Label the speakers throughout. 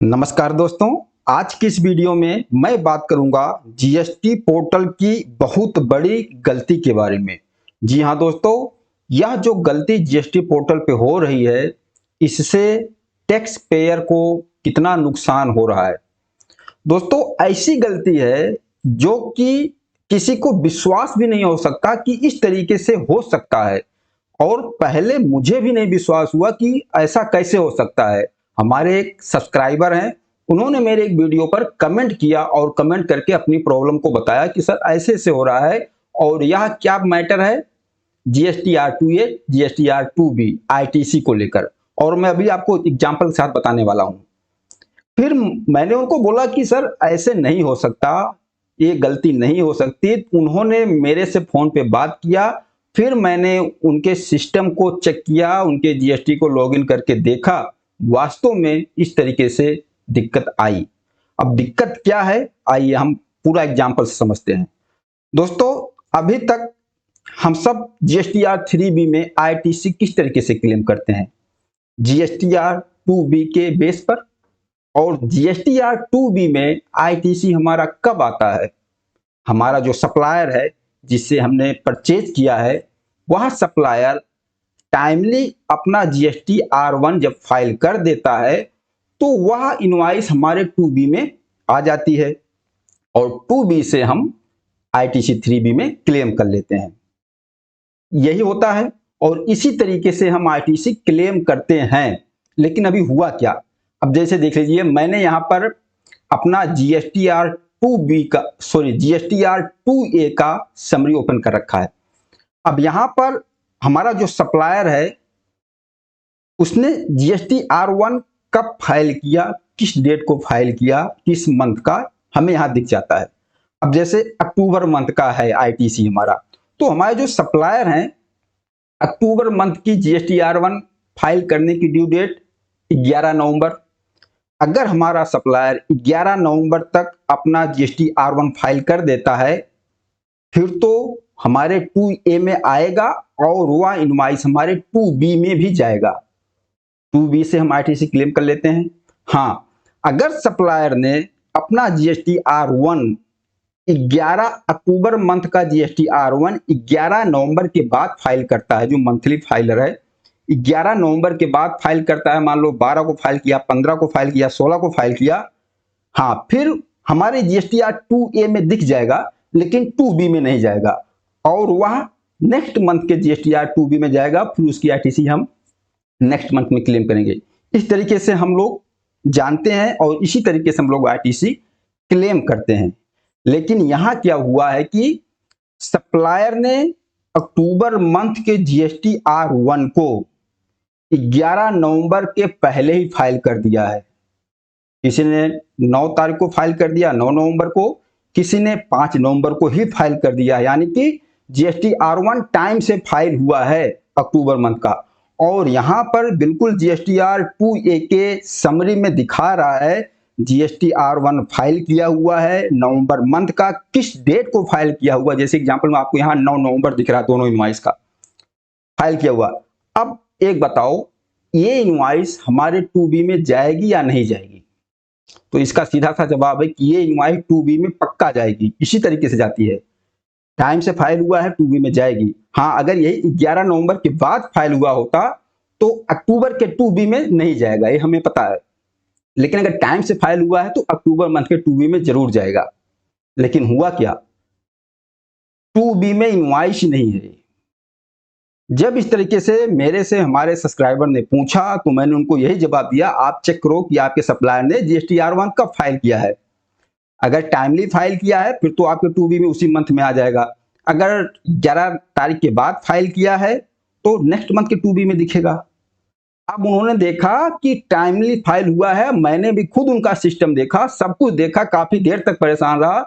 Speaker 1: नमस्कार दोस्तों। आज की इस वीडियो में मैं बात करूंगा जीएसटी पोर्टल की बहुत बड़ी गलती के बारे में। जी हां दोस्तों, यह जो गलती जीएसटी पोर्टल पे हो रही है, इससे टैक्स पेयर को कितना नुकसान हो रहा है। दोस्तों, ऐसी गलती है जो कि किसी को विश्वास भी नहीं हो सकता कि इस तरीके से हो सकता है। और पहले मुझे भी नहीं विश्वास हुआ कि ऐसा कैसे हो सकता है। हमारे एक सब्सक्राइबर हैं, उन्होंने मेरे एक वीडियो पर कमेंट किया और कमेंट करके अपनी प्रॉब्लम को बताया कि सर ऐसे से हो रहा है और यह क्या मैटर है, GSTR 2A GSTR 2B ITC को लेकर। और मैं अभी आपको एग्जांपल के साथ बताने वाला हूं। फिर मैंने उनको बोला कि सर ऐसे नहीं हो सकता, ये गलती नहीं हो सकती। उन्होंने मेरे से फोन पे बात किया, फिर मैंने उनके सिस्टम को चेक किया, उनके जीएसटी को लॉगिन करके देखा, वास्तव में इस तरीके से दिक्कत आई। अब दिक्कत क्या है, आइए हम पूरा एग्जांपल से समझते हैं। दोस्तों, अभी तक हम सब जीएसटीआर 3B में आईटीसी किस तरीके से क्लेम करते हैं, जीएसटीआर 2B के बेस पर। और जीएसटीआर 2B में आईटीसी हमारा कब आता है, हमारा जो सप्लायर है जिससे हमने परचेज किया है, वह सप्लायर टाइमली अपना जीएसटीआर 1 जब फाइल कर देता है तो वह इनवॉइस हमारे 2B में आ जाती है और 2B से हम आईटीसी 3B में क्लेम कर लेते हैं। यही होता है और इसी तरीके से हम आईटीसी क्लेम करते हैं। लेकिन अभी हुआ क्या, अब जैसे देख लीजिए, मैंने यहां पर अपना जीएसटीआर 2A का समरी ओपन कर रखा है। अब यहां पर हमारा जो सप्लायर है उसने जीएसटीआर 1 कब फाइल किया, किस डेट को फाइल किया, किस मंथ का, हमें यहां दिख जाता है। अब जैसे अक्टूबर मंथ का है आईटीसी हमारा, तो हमारे जो सप्लायर हैं, अक्टूबर मंथ की जीएसटीआर 1 फाइल करने की ड्यू डेट 11 नवंबर। अगर हमारा सप्लायर 11 नवंबर तक अपना जीएसटीआर 1 फाइल कर देता है, फिर तो हमारे 2A में आएगा और वह इनवॉइस हमारे 2B में भी जाएगा। 2B से हम आईटीसी क्लेम कर लेते हैं। हाँ, अगर सप्लायर ने अपना जीएसटीआर 1 11 अक्टूबर मंथ का जीएसटीआर 1 11 नवंबर के बाद फाइल करता है, जो मंथली फाइलर है 11 नवंबर के बाद फाइल करता है, मान लो 12 को फाइल किया, 15 को फाइल किया, 16 को फाइल किया, हाँ, फिर हमारे जीएसटीआर 2A में दिख जाएगा लेकिन 2B में नहीं जाएगा और वह नेक्स्ट मंथ के जीएसटीआर 2B में जाएगा। फिर उसकी आईटीसी हम नेक्स्ट मंथ में क्लेम करेंगे। इस तरीके से हम लोग जानते हैं और इसी तरीके से हम लोग आईटीसी क्लेम करते हैं। लेकिन यहां क्या हुआ है कि सप्लायर ने अक्टूबर मंथ के जीएसटीआर 1 को 11 नवंबर के पहले ही फाइल कर दिया है। किसी ने 9 तारीख को फाइल कर दिया, 9 नवंबर को, किसी ने 5 नवंबर को ही फाइल कर दिया, यानी कि जीएसटीआर 1 टाइम से फाइल हुआ है अक्टूबर मंथ का। और यहां पर बिल्कुल जीएसटीआर 2A के समरी में दिखा रहा है जीएसटीआर 1 फाइल किया हुआ है नवंबर मंथ का, किस डेट को फाइल किया हुआ। जैसे एग्जांपल में आपको यहां 9 नवंबर दिख रहा है, दोनों इनवॉइस का फाइल किया हुआ। अब एक बताओ, ये इनवॉइस हमारे 2B में जाएगी या नहीं जाएगी? तो इसका सीधा सा जवाब है कि ये इनवॉइस 2B में पक्का जाएगी, इसी तरीके से जाती है। टाइम से फाइल हुआ है, 2B में जाएगी। हाँ, अगर यही 11 नवंबर के बाद फाइल हुआ होता तो अक्टूबर के 2B में नहीं जाएगा, ये हमें पता है। लेकिन अगर टाइम से फाइल हुआ है तो अक्टूबर मंथ के 2B में जरूर जाएगा। लेकिन हुआ क्या, 2B में इनवॉइस ही नहीं है। जब इस तरीके से मेरे से हमारे सब्सक्राइबर ने पूछा तो मैंने उनको यही जवाब दिया, आप चेक करो कि आपके सप्लायर ने जीएसटीआर 1 कब फाइल किया है। अगर टाइमली फाइल किया है फिर तो आपके 2B में उसी मंथ में आ जाएगा। अगर 11 तारीख के बाद फाइल किया है तो नेक्स्ट मंथ के 2B में दिखेगा। अब उन्होंने देखा कि टाइमली फाइल हुआ है, मैंने भी खुद उनका सिस्टम देखा, सब कुछ देखा, काफी देर तक परेशान रहा।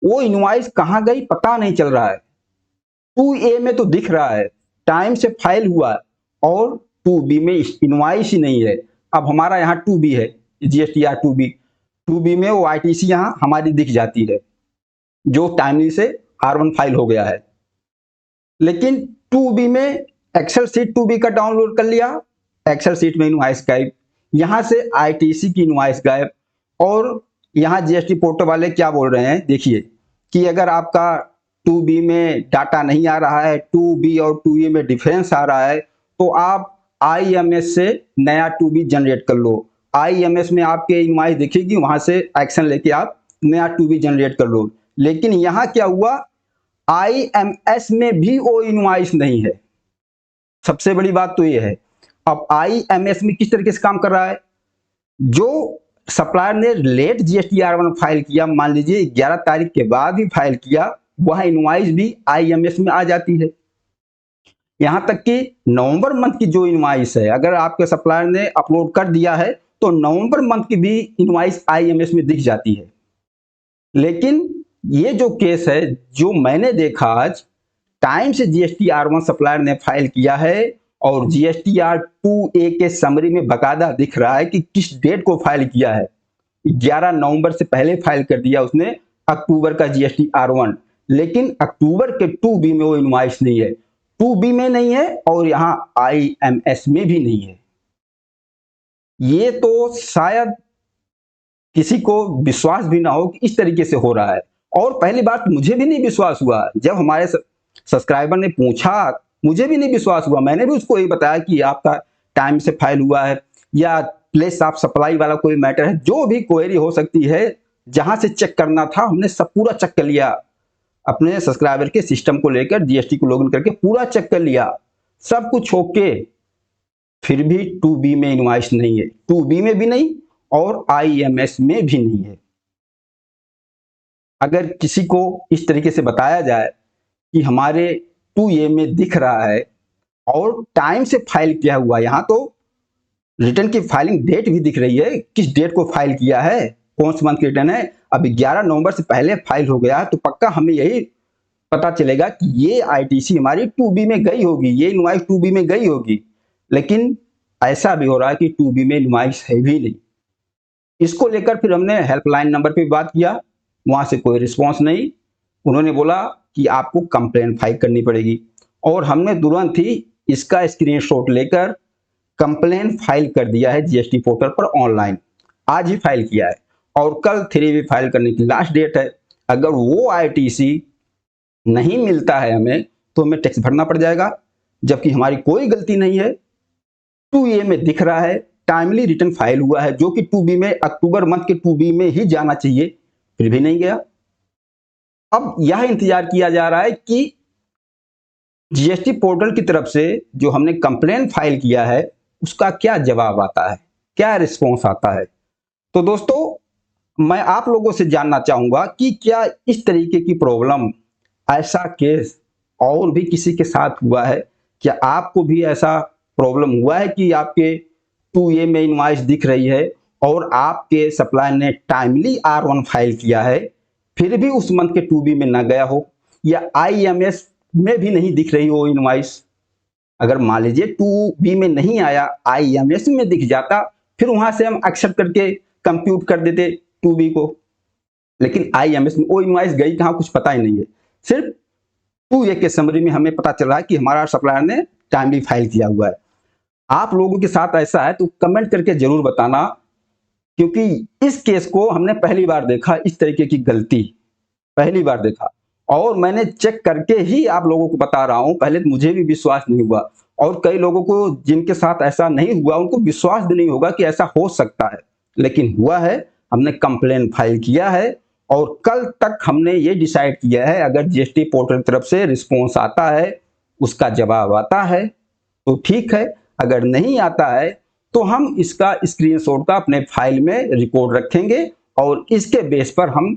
Speaker 1: वो इनवॉइस कहां गई पता नहीं चल रहा है। 2A में तो दिख रहा है, टाइम से फाइल हुआ और 2B में इनवॉइस ही नहीं है। अब हमारा यहाँ 2B है, जीएसटीआर 2B में वो आईटीसी यहाँ हमारी दिख जाती है जो टाइमली से R1 फाइल हो गया है। लेकिन 2B में एक्सेल सीट 2B का डाउनलोड कर लिया, एक्सेल सीट में इनवॉइस का यहाँ से आईटीसी की इनवॉइस गायब। और यहाँ जीएसटी पोर्टल वाले क्या बोल रहे हैं, देखिए कि अगर आपका 2B में डाटा नहीं आ रहा है, 2B और 2A में डिफरेंस आ रहा है, तो आप आईएमएस से नया 2B जनरेट कर लो। आईएमएस में आपके इनवॉइस दिखेगी, वहां से एक्शन लेके आप नया 2B जनरेट कर लो। लेकिन यहाँ क्या हुआ, आईएमएस में भी वो इनवॉइस नहीं है। सबसे बड़ी बात तो ये है। अब आईएमएस में किस तरीके से काम कर रहा है, जो सप्लायर ने लेट GST-R1 फाइल किया, मान लीजिए 11 तारीख के बाद भी फाइल किया, वह इनवॉइस भी आईएमएस में आ जाती है। यहां तक कि नवंबर मंथ की जो इनवॉइस है, अगर आपके सप्लायर ने अपलोड कर दिया है तो नवंबर मंथ की भी इनवॉइस आईएमएस में दिख जाती है। लेकिन ये जो केस है जो मैंने देखा आज, टाइम से GST-R1 सप्लायर ने फाइल किया है और GST-R2A के समरी में बकायदा दिख रहा है कि किस डेट को फाइल किया है। 11 नवंबर से पहले फाइल कर दिया उसने अक्टूबर का GST-R1, लेकिन अक्टूबर के 2B में वो इनवॉइस नहीं है, 2B में नहीं है और यहाँ आईएमएस में भी नहीं है। ये तो शायद किसी को विश्वास भी ना हो कि इस तरीके से हो रहा है। और पहली बात, मुझे भी नहीं विश्वास हुआ जब हमारे सब्सक्राइबर ने पूछा, मुझे भी नहीं विश्वास हुआ। मैंने भी उसको यही बताया कि आपका टाइम से फाइल हुआ है या प्लेस ऑफ सप्लाई वाला कोई मैटर है, जो भी क्वेरी हो सकती है, जहां से चेक करना था हमने सब पूरा चेक कर लिया। अपने सब्सक्राइबर के सिस्टम को लेकर जीएसटी को लॉगिन करके पूरा चेक कर लिया, सब कुछ ओके। फिर भी 2B में इनवॉइस नहीं है, 2B में भी नहीं और आईएमएस में भी नहीं है। अगर किसी को इस तरीके से बताया जाए कि हमारे 2A में दिख रहा है और टाइम से फाइल किया हुआ, यहाँ तो रिटर्न की फाइलिंग डेट भी दिख रही है, किस डेट को फाइल किया है, कौन से मंथ की रिटर्न है, अब 11 नवंबर से पहले फाइल हो गया है, तो पक्का हमें यही पता चलेगा कि ये आईटीसी हमारी 2B में गई होगी, ये इनवॉइस 2B में गई होगी। लेकिन ऐसा भी हो रहा है कि 2B में इनवॉइस है भी नहीं। इसको लेकर फिर हमने हेल्पलाइन नंबर पे बात किया, वहां से कोई रिस्पॉन्स नहीं। उन्होंने बोला कि आपको कंप्लेंट फाइल करनी पड़ेगी और हमने तुरंत ही इसका स्क्रीनशॉट लेकर कंप्लेंट फाइल कर दिया है जीएसटी पोर्टल पर ऑनलाइन। आज ही फाइल किया है और कल 3B फाइल करने की लास्ट डेट है। अगर वो आईटीसी नहीं मिलता है हमें तो हमें टैक्स भरना पड़ जाएगा, जबकि हमारी कोई गलती नहीं है। 2A में दिख रहा है टाइमली रिटर्न फाइल हुआ है, जो कि 2B में अक्टूबर मंथ के 2B में ही जाना चाहिए, फिर भी नहीं गया। अब यह इंतजार किया जा रहा है कि जीएसटी पोर्टल की तरफ से जो हमने कंप्लेंट फाइल किया है उसका क्या जवाब आता है, क्या रिस्पॉन्स आता है। तो दोस्तों मैं आप लोगों से जानना चाहूंगा कि क्या इस तरीके की प्रॉब्लम, ऐसा केस और भी किसी के साथ हुआ है? क्या आपको भी ऐसा प्रॉब्लम हुआ है कि आपके 2A में इनवॉइस दिख रही है और आपके सप्लायर ने टाइमली R1 फाइल किया है, फिर भी उस मंथ के 2B में ना गया हो, या आईएमएस में भी नहीं दिख रही हो इनवॉइस? अगर मान लीजिए 2B में नहीं आया, आईएमएस में दिख जाता, फिर वहां से हम एक्सेप्ट करके कंप्यूट कर देते 2B को। लेकिन आईएमएस में वो इनवॉइस गई कहां, कुछ पता ही नहीं है। सिर्फ 2A के समरी में हमें पता चल रहा है कि हमारा सप्लायर ने टाइमली फाइल किया हुआ है। आप लोगों के साथ ऐसा है तो कमेंट करके जरूर बताना, क्योंकि इस केस को हमने पहली बार देखा, इस तरीके की गलती पहली बार देखा। और मैंने चेक करके ही आप लोगों को बता रहा हूं, पहले तो मुझे भी विश्वास नहीं हुआ और कई लोगों को जिनके साथ ऐसा नहीं हुआ उनको विश्वास भी नहीं होगा कि ऐसा हो सकता है, लेकिन हुआ है। हमने कंप्लेन फाइल किया है और कल तक हमने ये डिसाइड किया है, अगर जीएसटी पोर्टल की तरफ से रिस्पॉन्स आता है, उसका जवाब आता है तो ठीक है, अगर नहीं आता है तो हम इसका स्क्रीनशॉट का अपने फाइल में रिकॉर्ड रखेंगे और इसके बेस पर हम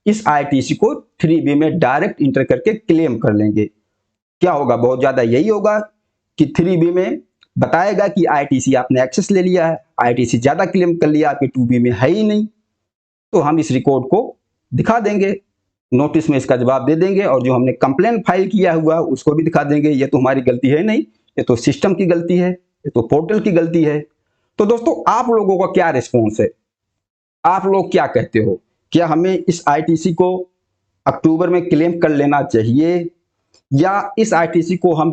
Speaker 1: इस आईटीसी को 3B में डायरेक्ट इंटर करके क्लेम कर लेंगे। क्या होगा, बहुत ज्यादा यही होगा कि 3B में बताएगा कि आईटीसी आपने एक्सेस ले लिया है, आईटीसी ज्यादा क्लेम कर लिया, आपके 2B में है ही नहीं, तो हम इस रिकॉर्ड को दिखा देंगे, नोटिस में इसका जवाब दे देंगे और जो हमने कंप्लेन फाइल किया हुआ उसको भी दिखा देंगे। ये तो हमारी गलती है नहीं, ये तो सिस्टम की गलती है, ये तो पोर्टल की गलती है। तो दोस्तों आप लोगों का क्या रिस्पॉन्स है, आप लोग क्या कहते हो? क्या हमें इस आईटीसी को अक्टूबर में क्लेम कर लेना चाहिए या इस आईटीसी को हम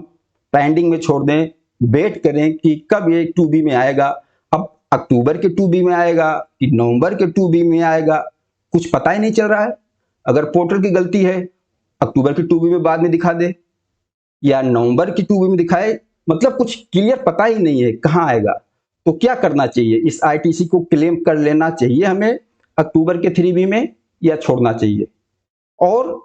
Speaker 1: पेंडिंग में छोड़ दें, वेट करें कि कब ये 2B में आएगा? अब अक्टूबर के 2B में आएगा कि नवंबर के 2B में आएगा, कुछ पता ही नहीं चल रहा है। अगर पोर्टल की गलती है, अक्टूबर की 2B में बाद में दिखा दे या नवंबर की 2B में दिखाए, मतलब कुछ क्लियर पता ही नहीं है कहाँ आएगा। तो क्या करना चाहिए, इस आईटीसी को क्लेम कर लेना चाहिए हमें अक्टूबर के 3B में या छोड़ना चाहिए? और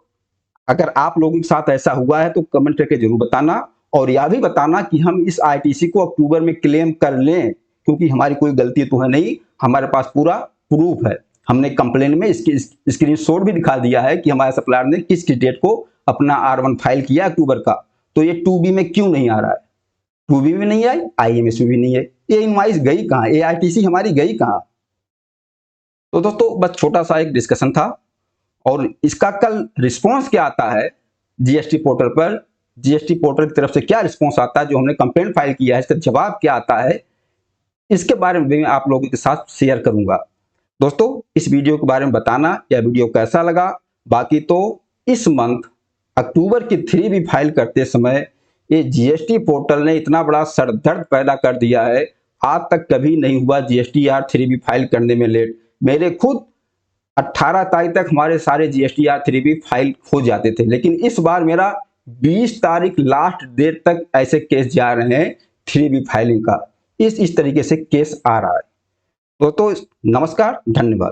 Speaker 1: अगर आप लोगों के साथ ऐसा हुआ है तो कमेंट करके जरूर बताना, और यह भी बताना कि हम इस आईटीसी को अक्टूबर में क्लेम कर लें, क्योंकि हमारी कोई गलती तो है नहीं, हमारे पास पूरा प्रूफ है। हमने कंप्लेन में इसकी स्क्रीनशॉट भी दिखा दिया है कि हमारे सप्लायर ने किस किस डेट को अपना R1 फाइल किया अक्टूबर का। तो ये 2B में क्यों नहीं आ रहा है? 2B में नहीं आई, IMS में भी नहीं है। ये इनवाइस गई कहाँ? ये आईटीसी हमारी गई कहाँ? तो दोस्तों बस छोटा सा एक डिस्कशन था, और इसका कल रिस्पॉन्स क्या आता है जीएसटी पोर्टल पर, जीएसटी पोर्टल की तरफ से क्या रिस्पॉन्स आता है, जो हमने कंप्लेंट फाइल किया है इसका जवाब क्या आता है, इसके बारे में भी मैं आप लोगों के साथ शेयर करूंगा। दोस्तों इस वीडियो के बारे में बताना यह वीडियो कैसा लगा। बाकी तो इस मंथ अक्टूबर की 3B फाइल करते समय ये जीएसटी पोर्टल ने इतना बड़ा सरदर्द पैदा कर दिया है, आज तक कभी नहीं हुआ GSTR 3B फाइल करने में लेट। मेरे खुद 18 तारीख तक हमारे सारे GSTR 3B फाइल हो जाते थे, लेकिन इस बार मेरा 20 तारीख लास्ट डेट तक ऐसे केस जा रहे हैं 3B फाइलिंग का। इस तरीके से केस आ रहा है। तो नमस्कार, धन्यवाद।